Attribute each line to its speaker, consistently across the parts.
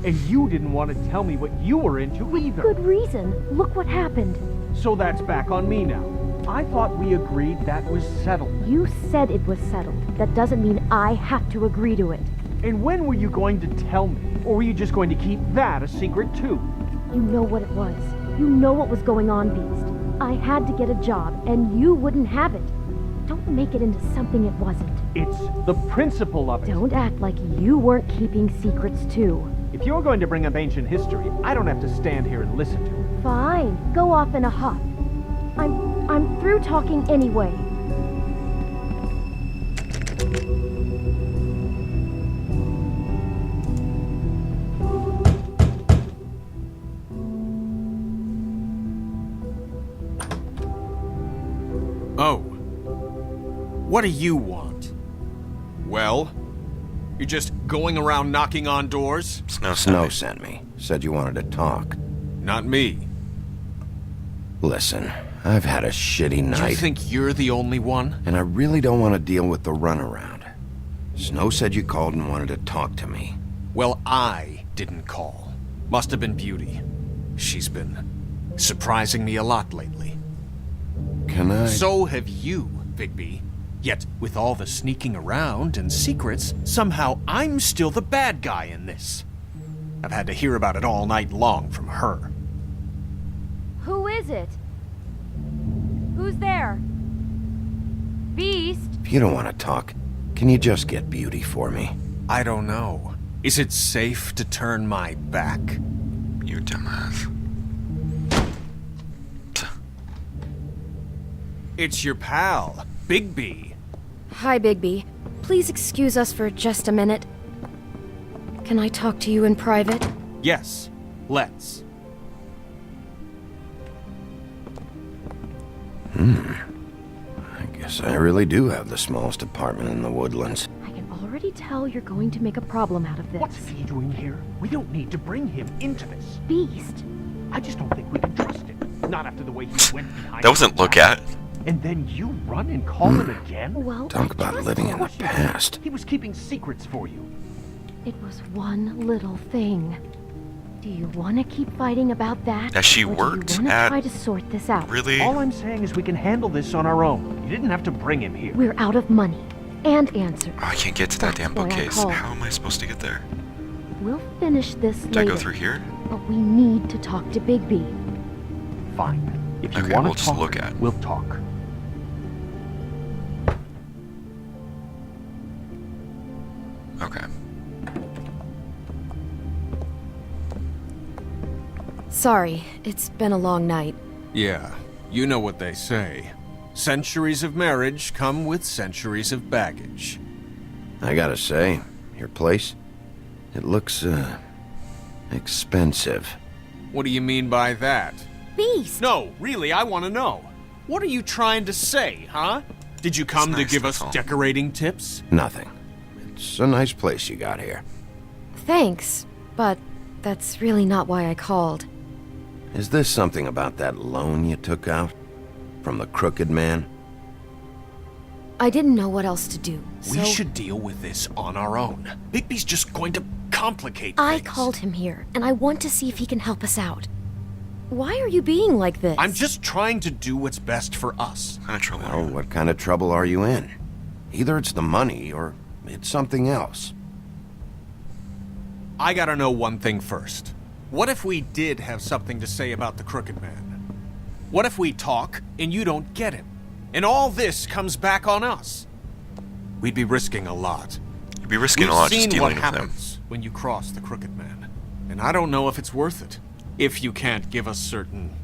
Speaker 1: And you didn't want to tell me what you were into either.
Speaker 2: Good reason. Look what happened.
Speaker 1: So that's back on me now. I thought we agreed that was settled.
Speaker 2: You said it was settled. That doesn't mean I have to agree to it.
Speaker 1: And when were you going to tell me? Or were you just going to keep that a secret too?
Speaker 2: You know what it was. You know what was going on, Beast. I had to get a job, and you wouldn't have it. Don't make it into something it wasn't.
Speaker 1: It's the principle of it.
Speaker 2: Don't act like you weren't keeping secrets too.
Speaker 1: If you're going to bring up ancient history, I don't have to stand here and listen to it.
Speaker 2: Fine. Go off in a huff. I'm through talking anyway.
Speaker 3: Oh. What do you want? Well? You're just going around knocking on doors?
Speaker 4: Snow sent me. Said you wanted to talk.
Speaker 3: Not me.
Speaker 4: Listen, I've had a shitty night.
Speaker 3: You think you're the only one?
Speaker 4: And I really don't want to deal with the runaround. Snow said you called and wanted to talk to me.
Speaker 3: Well, I didn't call. Must have been Beauty. She's been surprising me a lot lately.
Speaker 4: Can I...
Speaker 3: So have you, Bigby. Yet, with all the sneaking around and secrets, somehow I'm still the bad guy in this. I've had to hear about it all night long from her.
Speaker 2: Who is it? Who's there? Beast?
Speaker 4: If you don't want to talk, can you just get Beauty for me?
Speaker 3: I don't know. Is it safe to turn my back?
Speaker 5: You dumbass.
Speaker 3: It's your pal, Bigby.
Speaker 2: Hi, Bigby. Please excuse us for just a minute. Can I talk to you in private?
Speaker 3: Yes, let's.
Speaker 4: I guess I really do have the smallest apartment in the Woodlands.
Speaker 2: I can already tell you're going to make a problem out of this.
Speaker 1: What's he doing here? We don't need to bring him into this.
Speaker 2: Beast?
Speaker 1: I just don't think we can trust him. Not after the way he went behind
Speaker 5: That wasn't
Speaker 1: our
Speaker 5: look
Speaker 1: back.
Speaker 5: at.
Speaker 1: And then you run and call him again?
Speaker 2: Well,
Speaker 4: Talk about
Speaker 2: just
Speaker 4: living in the
Speaker 1: Of course you did.
Speaker 4: past.
Speaker 1: He was keeping secrets for you.
Speaker 2: It was one little thing. Do you want to keep fighting about that?
Speaker 5: That she
Speaker 2: or
Speaker 5: worked
Speaker 2: do you want to
Speaker 5: at-
Speaker 2: try to sort this out?
Speaker 5: Really?
Speaker 1: All I'm saying is we can handle this on our own. You didn't have to bring him here.
Speaker 2: We're out of money and answers.
Speaker 5: Oh, I can't get to that damn
Speaker 2: That's why I
Speaker 5: bookcase.
Speaker 2: called.
Speaker 5: How am I supposed to get there?
Speaker 2: We'll finish this
Speaker 5: Do I
Speaker 2: later.
Speaker 5: go through here?
Speaker 2: But we need to talk to Bigby.
Speaker 1: Fine. If you
Speaker 5: Okay,
Speaker 1: want
Speaker 5: we'll
Speaker 1: to
Speaker 5: just
Speaker 1: talk,
Speaker 5: look at it.
Speaker 1: we'll talk.
Speaker 5: Okay.
Speaker 2: Sorry, it's been a long night.
Speaker 3: Yeah, you know what they say. Centuries of marriage come with centuries of baggage.
Speaker 4: I gotta say, your place, it looks, expensive.
Speaker 3: What do you mean by that?
Speaker 2: Beast!
Speaker 3: No, really, I want to know. What are you trying to say, huh? Did you come
Speaker 5: It's
Speaker 3: to
Speaker 5: nice,
Speaker 3: give
Speaker 5: that's
Speaker 3: us
Speaker 5: all.
Speaker 3: decorating tips?
Speaker 4: Nothing. It's a nice place you got here.
Speaker 2: Thanks, but that's really not why I called.
Speaker 4: Is this something about that loan you took out? From the crooked man?
Speaker 2: I didn't know what else to do, so
Speaker 3: We should deal with this on our own. Bigby's just going to complicate
Speaker 2: I
Speaker 3: things.
Speaker 2: called him here, and I want to see if he can help us out. Why are you being like this?
Speaker 3: I'm just trying to do what's best for us.
Speaker 5: What kind of trouble?
Speaker 4: Well, what kind of trouble are you in? Either it's the money, or it's something else.
Speaker 3: I gotta know one thing first. What if we did have something to say about the Crooked Man? What if we talk and you don't get him? And all this comes back on us? We'd be risking a lot.
Speaker 5: You'd be risking
Speaker 3: We've
Speaker 5: a lot
Speaker 3: seen
Speaker 5: just
Speaker 3: what
Speaker 5: dealing with him.
Speaker 3: happens when you cross the Crooked Man. And I don't know if it's worth it. If you can't give us certain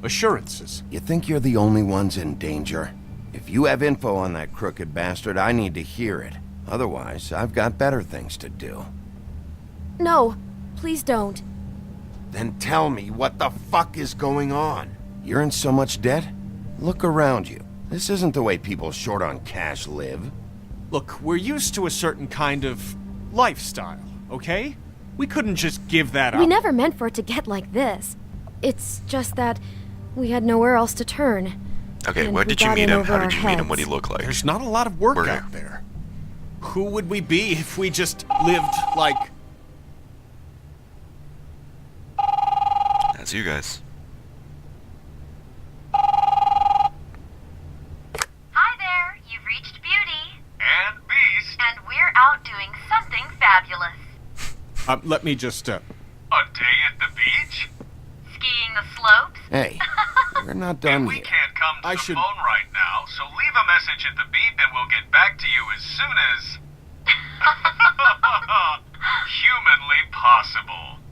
Speaker 3: assurances.
Speaker 4: You think you're the only ones in danger? If you have info on that crooked bastard, I need to hear it. Otherwise, I've got better things to do.
Speaker 2: No, please don't.
Speaker 4: Then tell me what the fuck is going on? You're in so much debt? Look around you. This isn't the way people short on cash live.
Speaker 3: Look, we're used to a certain kind of lifestyle, okay? We couldn't just give that up.
Speaker 2: We never meant for it to get like this. It's just that we had nowhere else to turn.
Speaker 5: Okay,
Speaker 2: And
Speaker 5: what
Speaker 2: we
Speaker 5: did you
Speaker 2: got
Speaker 5: meet
Speaker 2: in
Speaker 5: him?
Speaker 2: over
Speaker 5: How
Speaker 2: our
Speaker 5: did you meet him? What did he
Speaker 2: heads.
Speaker 5: look like?
Speaker 3: There's not a lot of work
Speaker 5: Where?
Speaker 3: out there. Who would we be if we just lived like...
Speaker 5: That's you guys.
Speaker 6: Hi there, you've reached Beauty.
Speaker 7: And Beast.
Speaker 6: And we're out doing something fabulous.
Speaker 3: Let me just,
Speaker 7: A day at the beach?
Speaker 6: Skiing the slopes?
Speaker 4: Hey, we're not done
Speaker 7: We
Speaker 4: yet.
Speaker 7: can't come to
Speaker 3: I
Speaker 7: the
Speaker 3: should-
Speaker 7: phone right now, so leave a message at the beep and we'll get back to you as soon as... humanly possible.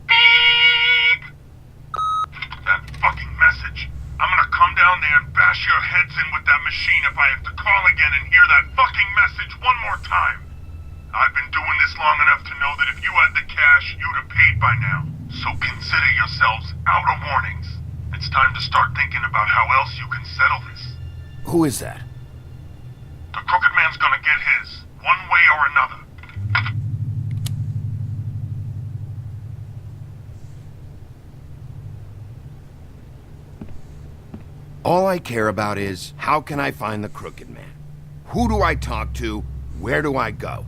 Speaker 7: Beep! That fucking message. I'm gonna come down there and bash your heads in with that machine if I have to call again and hear that fucking message one more time. I've been doing this long enough to know that if you had the cash, you'd have paid by now. So consider yourselves out of warnings. It's time to start thinking about how else you can settle this.
Speaker 4: Who is that?
Speaker 7: The Crooked Man's gonna get his, one way or another.
Speaker 4: All I care about is, how can I find the Crooked Man? Who do I talk to? Where do I go?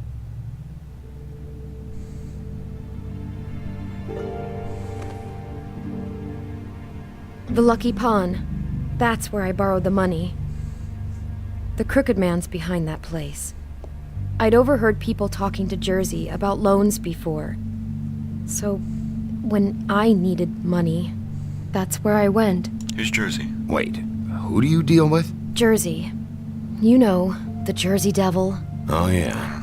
Speaker 2: The Lucky Pawn. That's where I borrowed the money. The Crooked Man's behind that place. I'd overheard people talking to Jersey about loans before. So, when I needed money, that's where I went.
Speaker 5: Who's Jersey?
Speaker 4: Wait, who do you deal with?
Speaker 2: Jersey. You know, the Jersey Devil.
Speaker 4: Oh yeah,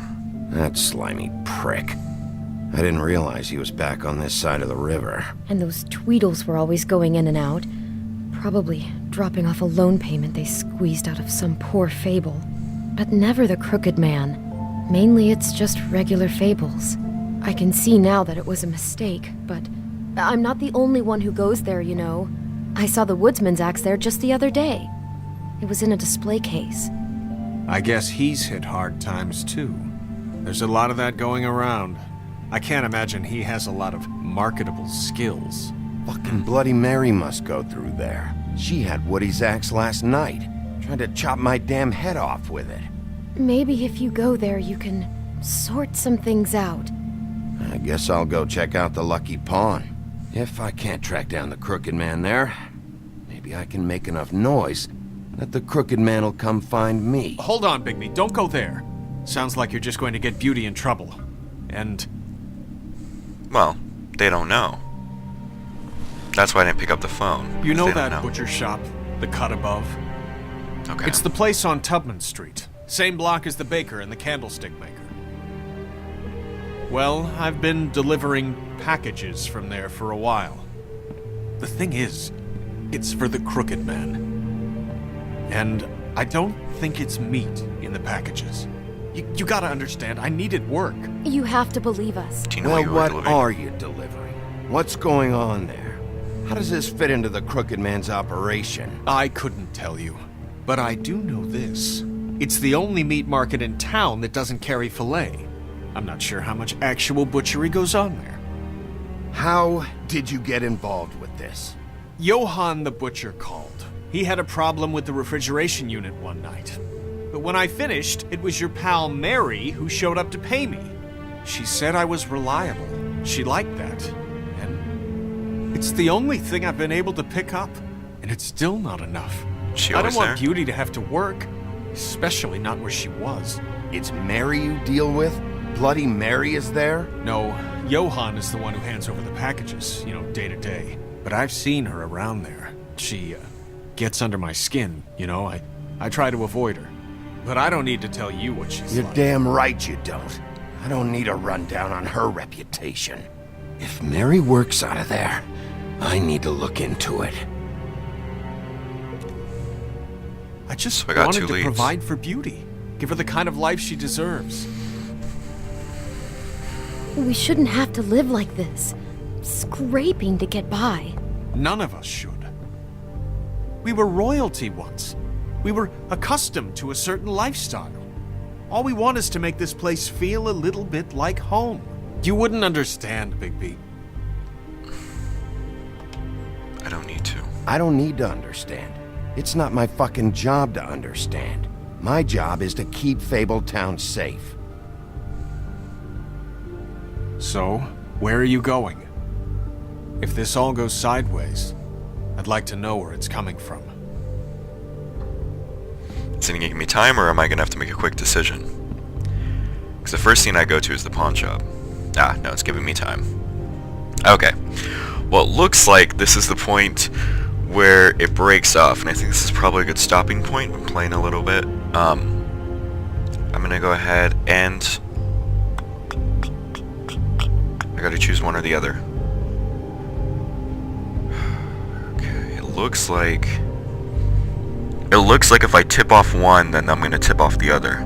Speaker 4: that slimy prick. I didn't realize he was back on this side of the river.
Speaker 2: And those Tweedles were always going in and out. Probably dropping off a loan payment they squeezed out of some poor fable. But never the Crooked Man. Mainly it's just regular fables. I can see now that it was a mistake, but I'm not the only one who goes there, you know. I saw the woodsman's axe there just the other day. It was in a display case.
Speaker 3: I guess he's hit hard times too. There's a lot of that going around. I can't imagine he has a lot of marketable skills.
Speaker 4: Fucking Bloody Mary must go through there. She had Woody's axe last night. Tried to chop my damn head off with it.
Speaker 2: Maybe if you go there, you can sort some things out.
Speaker 4: I guess I'll go check out the Lucky Pawn. If I can't track down the Crooked Man there, maybe I can make enough noise that the Crooked Man will come find me.
Speaker 3: Hold on, Bigby, don't go there. Sounds like you're just going to get Beauty in trouble. And
Speaker 5: Well, they don't know. That's why I didn't pick up the phone.
Speaker 3: you
Speaker 5: 'cause
Speaker 3: know
Speaker 5: they don't
Speaker 3: that butcher shop, the cut above?
Speaker 5: Okay.
Speaker 3: It's the place on Tubman Street. Same block as the baker and the candlestick maker. Well, I've been delivering packages from there for a while. The thing is, it's for the Crooked Man. And I don't think it's meat in the packages. You gotta understand, I needed work.
Speaker 2: You have to believe us.
Speaker 5: Do you know
Speaker 4: Well,
Speaker 5: what you were
Speaker 4: what
Speaker 5: delivering?
Speaker 4: are you delivering? What's going on there? How does this fit into the Crooked Man's operation?
Speaker 3: I couldn't tell you, but I do know this. It's the only meat market in town that doesn't carry filet. I'm not sure how much actual butchery goes on there.
Speaker 4: How did you get involved with this?
Speaker 3: Johann the butcher called. He had a problem with the refrigeration unit one night. But when I finished, it was your pal Mary who showed up to pay me. She said I was reliable. She liked that. And it's the only thing I've been able to pick up. And it's still not enough.
Speaker 5: She
Speaker 3: I don't
Speaker 5: always
Speaker 3: want
Speaker 5: there?
Speaker 3: Beauty to have to work, especially not where she was.
Speaker 4: It's Mary you deal with? Bloody Mary is there?
Speaker 3: No, Johann is the one who hands over the packages, day to day. But I've seen her around there. She, gets under my skin, I try to avoid her. But I don't need to tell you what she's
Speaker 4: You're
Speaker 3: like.
Speaker 4: damn right you don't. I don't need a rundown on her reputation. If Mary works out of there, I need to look into it.
Speaker 3: I just
Speaker 5: So I got
Speaker 3: wanted
Speaker 5: two
Speaker 3: to
Speaker 5: leads.
Speaker 3: provide for Beauty. Give her the kind of life she deserves.
Speaker 2: We shouldn't have to live like this. Scraping to get by.
Speaker 3: None of us should. We were royalty once. We were accustomed to a certain lifestyle. All we want is to make this place feel a little bit like home. You wouldn't understand, Bigby.
Speaker 5: I don't need to.
Speaker 4: I don't need to understand. It's not my fucking job to understand. My job is to keep Fabletown safe.
Speaker 3: So, where are you going? If this all goes sideways, I'd like to know where it's coming from.
Speaker 5: Is it gonna give me time, or am I gonna have to make a quick decision? Because the first scene I go to is the pawn shop. Ah, no, it's giving me time. Okay. Well, it looks like this is the point where it breaks off, and I think this is probably a good stopping point. I'm playing a little bit. I'm gonna go ahead and I gotta choose one or the other. Okay, it looks like if I tip off one, then I'm gonna tip off the other.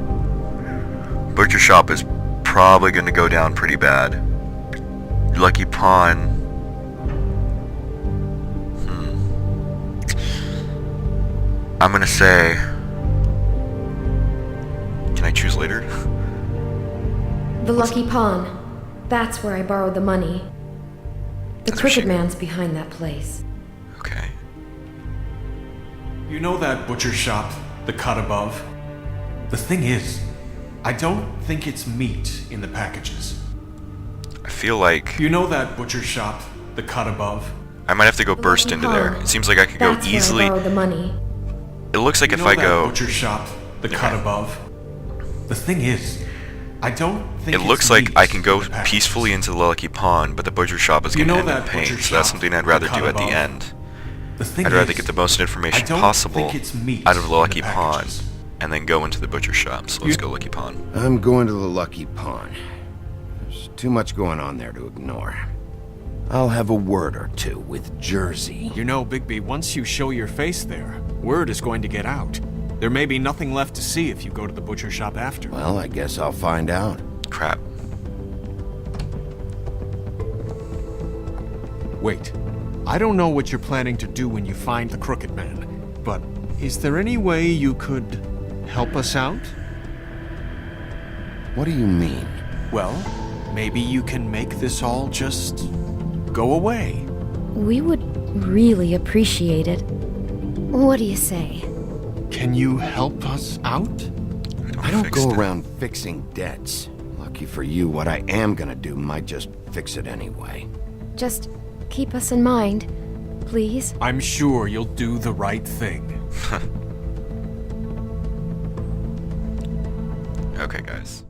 Speaker 5: Butcher shop is probably gonna go down pretty bad. Lucky pawn. I'm gonna say... Can I choose later?
Speaker 2: The Lucky Pawn. That's where I borrowed the money. The
Speaker 5: That's
Speaker 2: Crooked
Speaker 5: what she-
Speaker 2: Man's behind that place.
Speaker 5: Okay.
Speaker 3: You know that butcher shop, the cut above? The thing is, I don't think it's meat in the packages.
Speaker 5: I feel like
Speaker 3: You know that butcher shop, the cut above?
Speaker 5: I might have to go
Speaker 2: The
Speaker 5: burst
Speaker 2: Lucky
Speaker 5: into there.
Speaker 2: Pawn.
Speaker 5: It seems like I could go
Speaker 2: That's
Speaker 5: easily...
Speaker 2: where I borrowed the money.
Speaker 5: It looks like
Speaker 3: You
Speaker 5: if
Speaker 3: know
Speaker 5: I
Speaker 3: that
Speaker 5: go...
Speaker 3: butcher shop, the cut
Speaker 5: Okay.
Speaker 3: above? The thing is, I don't think
Speaker 5: It
Speaker 3: it's
Speaker 5: looks like
Speaker 3: meat
Speaker 5: I can go
Speaker 3: in the packages.
Speaker 5: peacefully into the Lucky Pawn, but the butcher shop is
Speaker 3: You
Speaker 5: going to
Speaker 3: know
Speaker 5: end in
Speaker 3: that
Speaker 5: pain,
Speaker 3: butcher
Speaker 5: so that's
Speaker 3: shop,
Speaker 5: something I'd
Speaker 3: the
Speaker 5: rather
Speaker 3: cut
Speaker 5: do at the
Speaker 3: above?
Speaker 5: end.
Speaker 3: The thing
Speaker 5: I'd rather
Speaker 3: is,
Speaker 5: get the most information
Speaker 3: I don't
Speaker 5: possible
Speaker 3: think it's meat
Speaker 5: out of the
Speaker 3: in
Speaker 5: Lucky Pawn,
Speaker 3: packages.
Speaker 5: and then go into the butcher shop. So let's
Speaker 3: You-
Speaker 5: go Lucky Pawn.
Speaker 4: I'm going to the Lucky Pawn. There's too much going on there to ignore. I'll have a word or two with Jersey.
Speaker 3: You know, Bigby, once you show your face there, word is going to get out. There may be nothing left to see if you go to the butcher shop after.
Speaker 4: Well, I guess I'll find out.
Speaker 5: Crap.
Speaker 3: Wait, I don't know what you're planning to do when you find the Crooked Man, but is there any way you could help us out?
Speaker 4: What do you mean?
Speaker 3: Well, maybe you can make this all just go away.
Speaker 2: We would really appreciate it. What do you say?
Speaker 3: Can you help us out?
Speaker 4: I don't
Speaker 5: fixed
Speaker 4: go
Speaker 5: it.
Speaker 4: around fixing debts. Lucky for you, what I am gonna do might just fix it anyway.
Speaker 2: Just keep us in mind, please.
Speaker 3: I'm sure you'll do the right thing.
Speaker 5: Okay, guys.